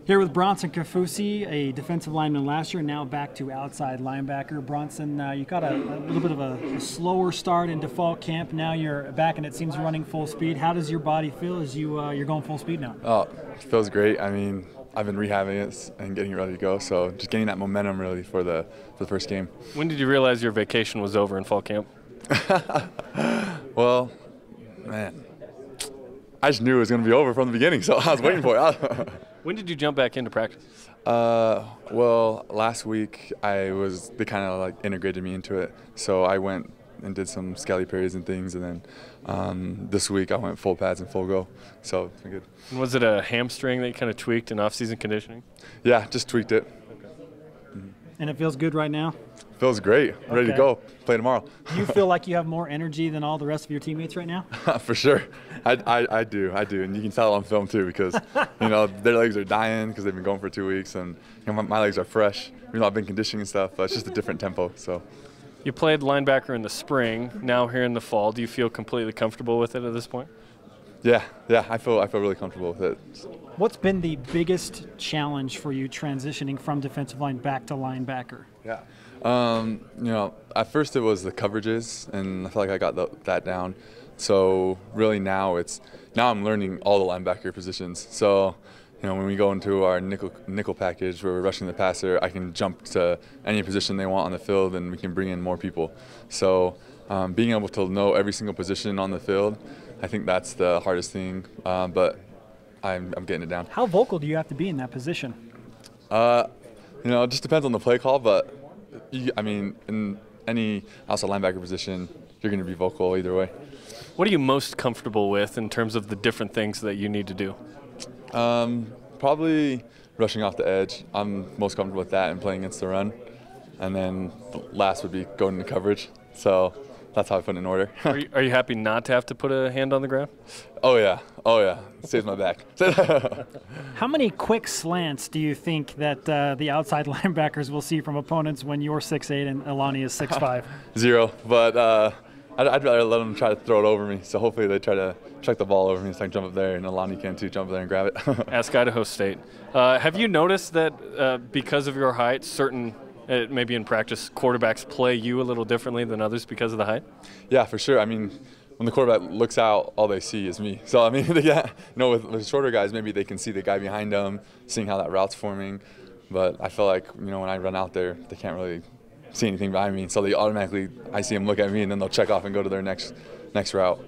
Here with Bronson Kaufusi, a defensive lineman last year, now back to outside linebacker. Bronson, you got a little bit of a slower start into fall camp. Now you're back and it seems running full speed. How does your body feel as you're going full speed now? Oh, it feels great. I mean, I've been rehabbing it and getting it ready to go, so just getting that momentum really for the first game. When did you realize your vacation was over in fall camp? Well, man, I just knew it was going to be over from the beginning, so I was waiting for it. When did you jump back into practice? Well, last week they kind of like integrated me into it, so I went and did some skelly periods and things, and then this week I went full pads and full go, so it's been good. And was it a hamstring that you kind of tweaked in off-season conditioning? Yeah, just tweaked it. And it feels good right now? Feels great. Ready to go. Play tomorrow. Do you feel like you have more energy than all the rest of your teammates right now? For sure. I do, and you can tell on film too, because their legs are dying because they've been going for 2 weeks, and my legs are fresh. I've been conditioning and stuff, but it's just a different tempo. So. You played linebacker in the spring. Now here in the fall, do you feel completely comfortable with it at this point? Yeah, I feel really comfortable with it. What's been the biggest challenge for you transitioning from defensive line back to linebacker? Yeah. At first it was the coverages, and I feel like I got that down. So really now I'm learning all the linebacker positions. So when we go into our nickel package where we're rushing the passer, I can jump to any position they want on the field, and we can bring in more people. So being able to know every single position on the field, I think that's the hardest thing. But I'm getting it down. How vocal do you have to be in that position? It just depends on the play call, but in any outside linebacker position, you're going to be vocal either way. What are you most comfortable with in terms of the different things that you need to do? Probably rushing off the edge. I'm most comfortable with that and playing against the run. And then the last would be going into coverage. So that's how I put it in order. Are you happy not to have to put a hand on the ground? Oh yeah. It saves my back. How many quick slants do you think that the outside linebackers will see from opponents when you're 6'8" and Alani is 6'5"? Zero, but I'd rather let them try to throw it over me. So hopefully they try to check the ball over me so I can jump up there, and Alani can too, jump up there and grab it. Ask Idaho State. Have you noticed that because of your height, certain maybe in practice, quarterbacks play you a little differently than others because of the height? Yeah, for sure. When the quarterback looks out, all they see is me. So, with shorter guys, maybe they can see the guy behind them, seeing how that route's forming. But I feel like, when I run out there, they can't really see anything behind me. So they automatically, I see them look at me, and then they'll check off and go to their next route.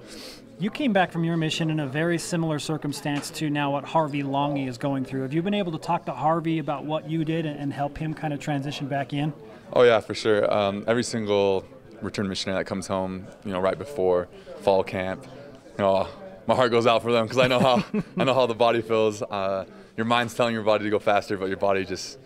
You came back from your mission in a very similar circumstance to now what Harvey Longy is going through. Have you been able to talk to Harvey about what you did and help him kind of transition back in? Oh yeah, for sure. Every single return missionary that comes home, right before fall camp, my heart goes out for them because I know how the body feels. Your mind's telling your body to go faster, but your body just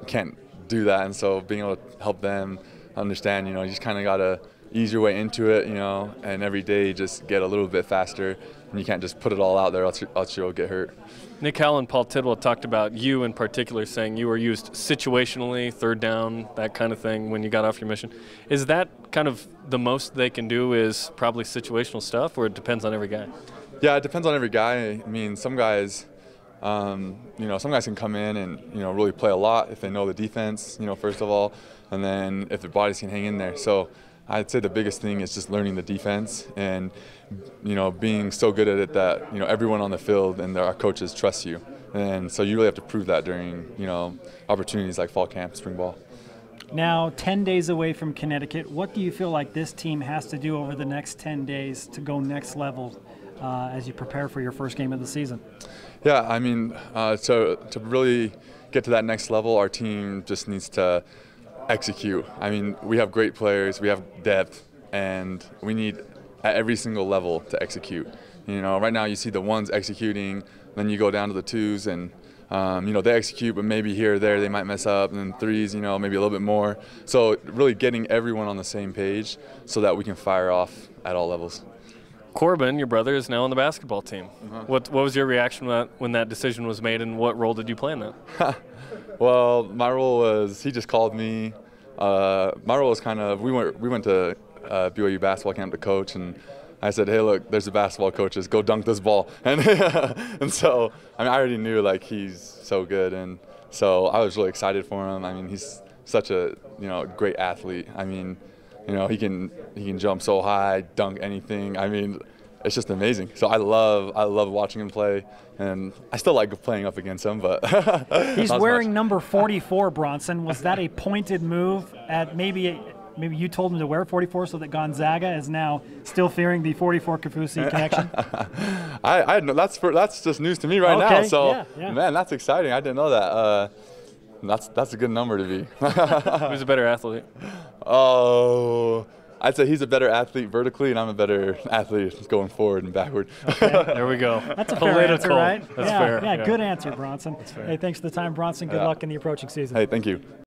can't do that. And so being able to help them understand, you just kind of gotta ease your way into it, and every day just get a little bit faster, and you can't just put it all out there, else you'll get hurt. Nick Howell and Paul Tidwell talked about you in particular, saying you were used situationally, third down, that kind of thing when you got off your mission. Is that kind of the most they can do is probably situational stuff, or it depends on every guy? Yeah, it depends on every guy. Some guys, some guys can come in and, really play a lot if they know the defense, first of all, and then if their bodies can hang in there. So I'd say the biggest thing is just learning the defense and, being so good at it that, everyone on the field and our coaches trust you. And so you really have to prove that during, opportunities like fall camp, spring ball. Now, 10 days away from Connecticut, what do you feel like this team has to do over the next 10 days to go next level as you prepare for your first game of the season? Yeah, to really get to that next level, our team just needs to execute. We have great players, we have depth, and we need at every single level to execute. Right now you see the ones executing, then you go down to the twos, and they execute, but maybe here or there they might mess up, and then threes, maybe a little bit more. So really getting everyone on the same page so that we can fire off at all levels. Corbin, your brother, is now on the basketball team. What was your reaction when that decision was made, and what role did you play in that? Well, my role was he just called me. My role was kind of we went to BYU basketball camp to coach, and I said, hey, look, there's the basketball coaches. Go dunk this ball. And and so, I mean, I already knew, like, he's so good. And so I was really excited for him. I mean, he's such a, great athlete. I mean, he can jump so high, dunk anything. I mean, it's just amazing. So I love watching him play, and I still like playing up against him. But he's wearing number 44, Bronson. Was that a pointed move at maybe you told him to wear 44 so that Gonzaga is now still fearing the 44 Kaufusi connection? I know that's just news to me right now. So yeah. Man, that's exciting. I didn't know that. That's a good number to be. Who's a better athlete? Oh, I'd say he's a better athlete vertically, and I'm a better athlete going forward and backward. Okay. There we go. That's a fair answer, right? That's fair. Yeah, good answer, Bronson. Hey, thanks for the time, Bronson. Good luck in the approaching season. Hey, thank you.